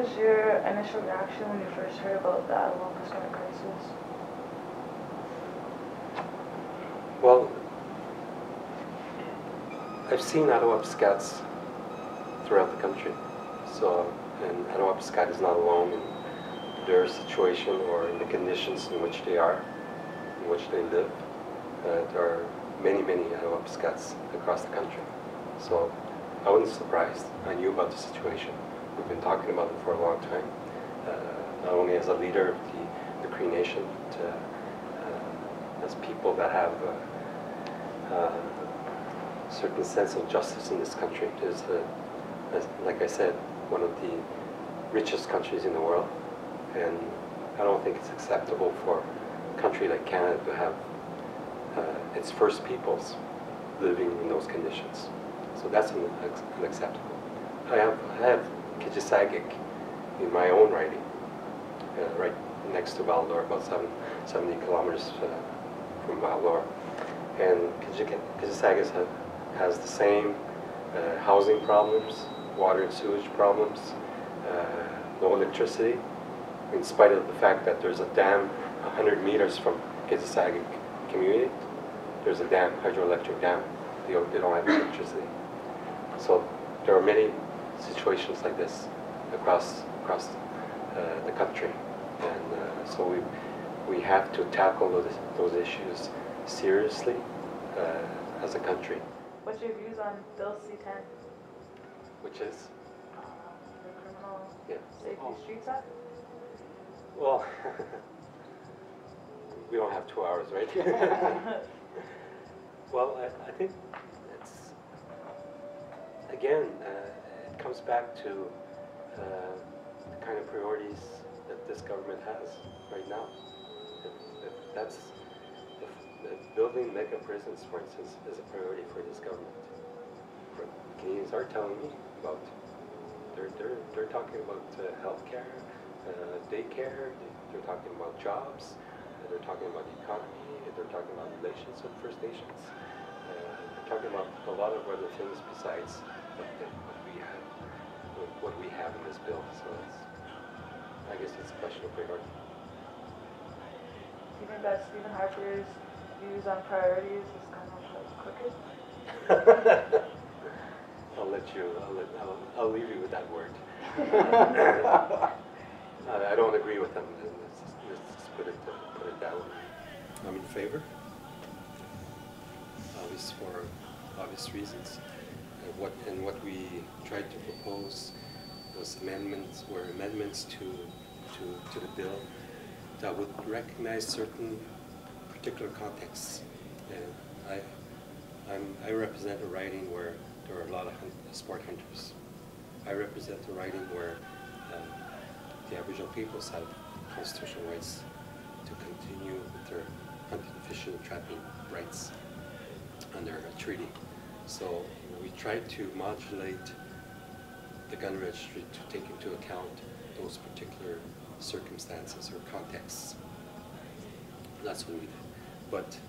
was your initial reaction when you first heard about the Ottawa climate crisis? Well, I've seen Ottawa Scouts throughout the country, so, and Ottawa Scout is not alone in their situation or in the conditions in which they are, in which they live. There are many, many Ottawa Scouts across the country. So I wasn't surprised. I knew about the situation. We've been talking about it for a long time, not only as a leader of the Cree Nation, but as people that have a certain sense of justice in this country. It is, like I said, one of the richest countries in the world, and I don't think it's acceptable for a country like Canada to have its First Peoples living in those conditions. So that's unacceptable. I have Kijisagik in my own writing, right next to Val-d'Or, about 70 kilometers from Val-d'Or. And Kijisagik has the same housing problems, water and sewage problems, no electricity, in spite of the fact that there's a dam 100 meters from Kijisagik community. There's a dam, hydroelectric dam. They don't have electricity. So there are many situations like this across the country, and so we have to tackle those issues seriously as a country. What's your views on Bill C-10? Which is? The Criminal Safety Streets Act? Well, we don't have 2 hours, right? Well, I think it's, again, it comes back to the kind of priorities that this government has right now. If that's, if building mega prisons, for instance, is a priority for this government. Canadians are telling me about, they're talking about healthcare, daycare, they're talking about jobs, they're talking about the economy, they're talking about relations with First Nations, they're talking about a lot of other things besides what we have in this bill. So I guess it's a question of priority. Do you think that Stephen Harper's views on priorities is kind of like crooked? I'll leave you with that word. I don't agree with them. Let's just put it that way. I'm in favor, for obvious reasons. What we tried to propose was amendments to the bill that would recognize certain particular contexts. And I represent a riding where there are a lot of sport hunters. I represent a riding where the Aboriginal peoples have constitutional rights to continue with their hunting, fishing, and trapping rights under a treaty. So we tried to modulate the gun registry to take into account those particular circumstances or contexts. That's what we did. But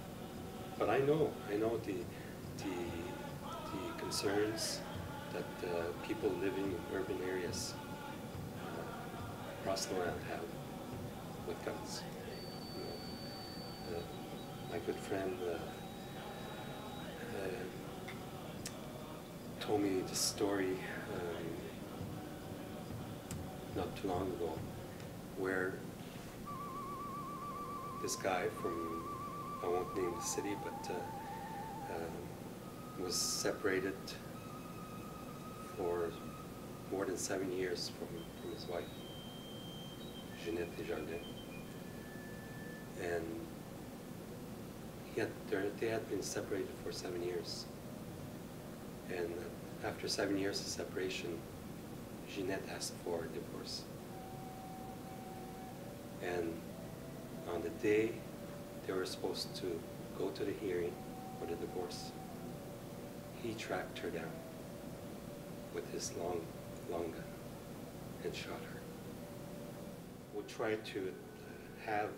I know the concerns that people living in urban areas across the land have with guns. My good friend told me this story not too long ago, where this guy from, I won't name the city, but was separated for more than 7 years from his wife, Jeanette Desjardins. And they had been separated for 7 years. And after 7 years of separation, Jeanette asked for a divorce. And on the day they were supposed to go to the hearing for the divorce, he tracked her down with his long gun and shot her. We tried to have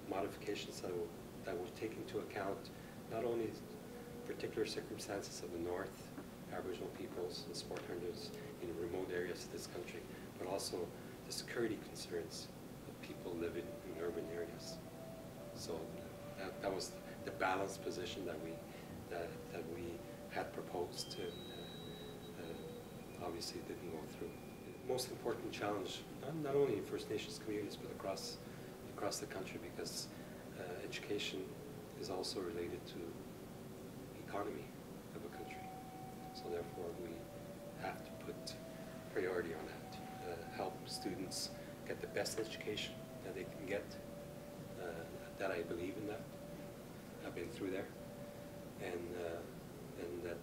modifications that would take into account not only particular circumstances of the North, Aboriginal peoples and sport hunters in remote areas of this country, but also the security concerns of people living in urban areas. So that was the balanced position that we had proposed, and obviously didn't go through. The most important challenge, not only in First Nations communities, but across the country, because education is also related to the economy of a country. So therefore, we have to put priority on that. Help students get the best education that they can get. That I believe in that. I've been through there, and that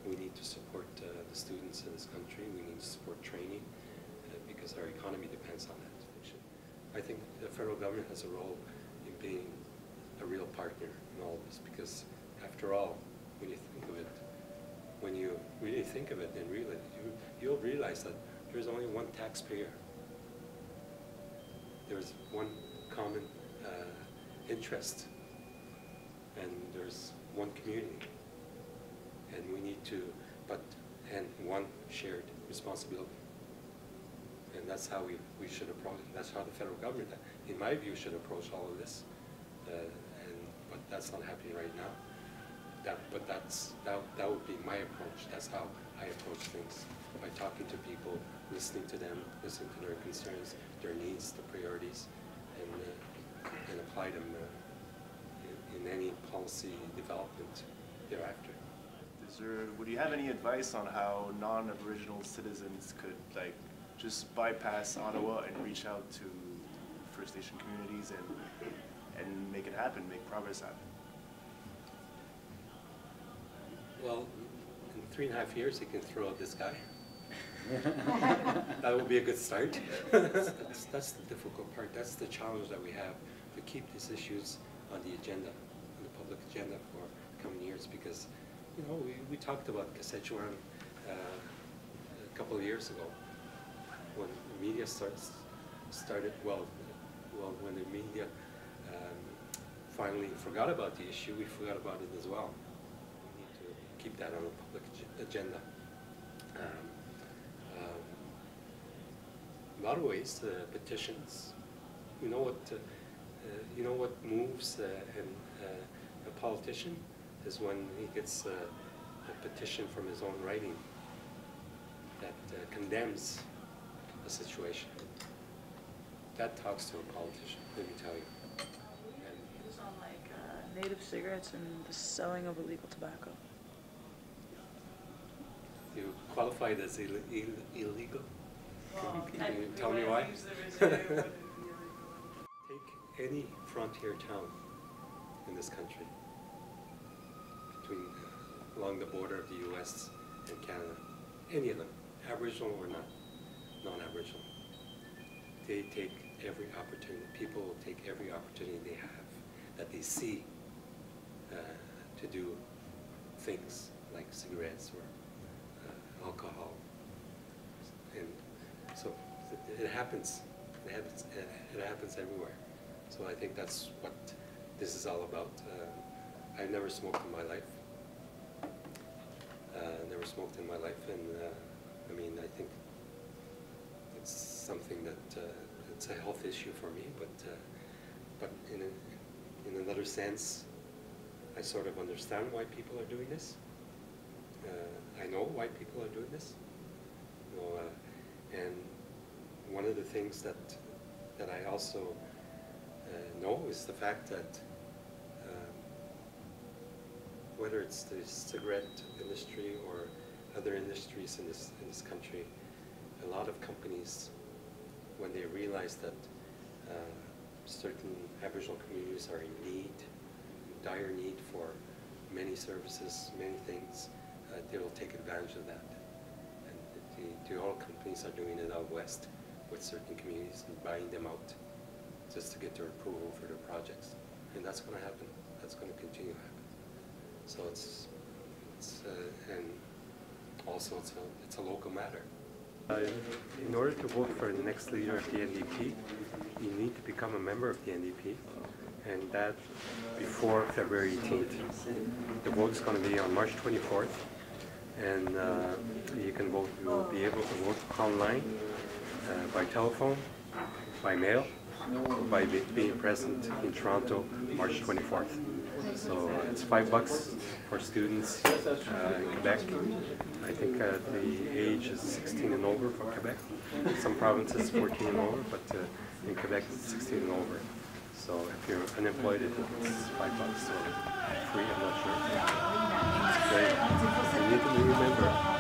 we need to support the students in this country. We need to support training because our economy depends on that. I think the federal government has a role in being a real partner in all this, because after all, when you think of it, when you really think of it and really, you'll realize that there's only one taxpayer. There's one common interest, and there's one community, and we need to, and one shared responsibility. And that's how we should approach it. That's how the federal government, in my view, should approach all of this. But that's not happening right now. That would be my approach. That's how I approach things, by talking to people, listening to them, listening to their concerns, their needs, their priorities, and apply them in any policy development thereafter. Would you have any advice on how non-Aboriginal citizens could just bypass Ottawa and reach out to First Nation communities and make it happen, make progress happen? Well, in 3.5 years, he can throw out this guy. That would be a good start. That's the difficult part. That's the challenge that we have, to keep these issues on the agenda, on the public agenda for coming years, because, you know, we talked about Kashechuan a couple of years ago, when the media started, when the media finally forgot about the issue, we forgot about it as well. We need to keep that on the public agenda. In a lot of ways, petitions. You know what moves a politician is when he gets a petition from his own writing that condemns a situation. That talks to a politician, let me tell you. It was on native cigarettes and the selling of illegal tobacco. You qualified as illegal? Well, can you tell me why? Take any frontier town in this country, along the border of the U.S. and Canada, any of them, Aboriginal or not, non-Aboriginal. They take every opportunity, people will take every opportunity they have, that they see, to do things like cigarettes or alcohol. And so it happens. It happens everywhere. So I think that's what this is all about. I've never smoked in my life. Never smoked in my life, and I mean, I think it's something that it's a health issue for me. But in another sense, I sort of understand why people are doing this. I know why people are doing this. You know, and one of the things that I also know is the fact that whether it's the cigarette industry or other industries in this country, a lot of companies, when they realize that certain Aboriginal communities are in dire need for many services, many things, they will take advantage of that. And the oil companies are doing it out west with certain communities and buying them out just to get their approval for their projects. And that's going to happen. That's going to continue to happen. So and also it's a local matter. In order to vote for the next leader of the N.D.P, you need to become a member of the N.D.P, and that before February 18th. The vote is going to be on March 24th, and you can vote. You will be able to vote online by telephone, by mail, or by being present in Toronto, March 24th. So it's $5 for students in Quebec. I think the age is 16 and over for Quebec. Some provinces 14 and over, but in Quebec it's 16 and over. So if you're unemployed, it's $5, so free, I'm not sure. It's great. You need to remember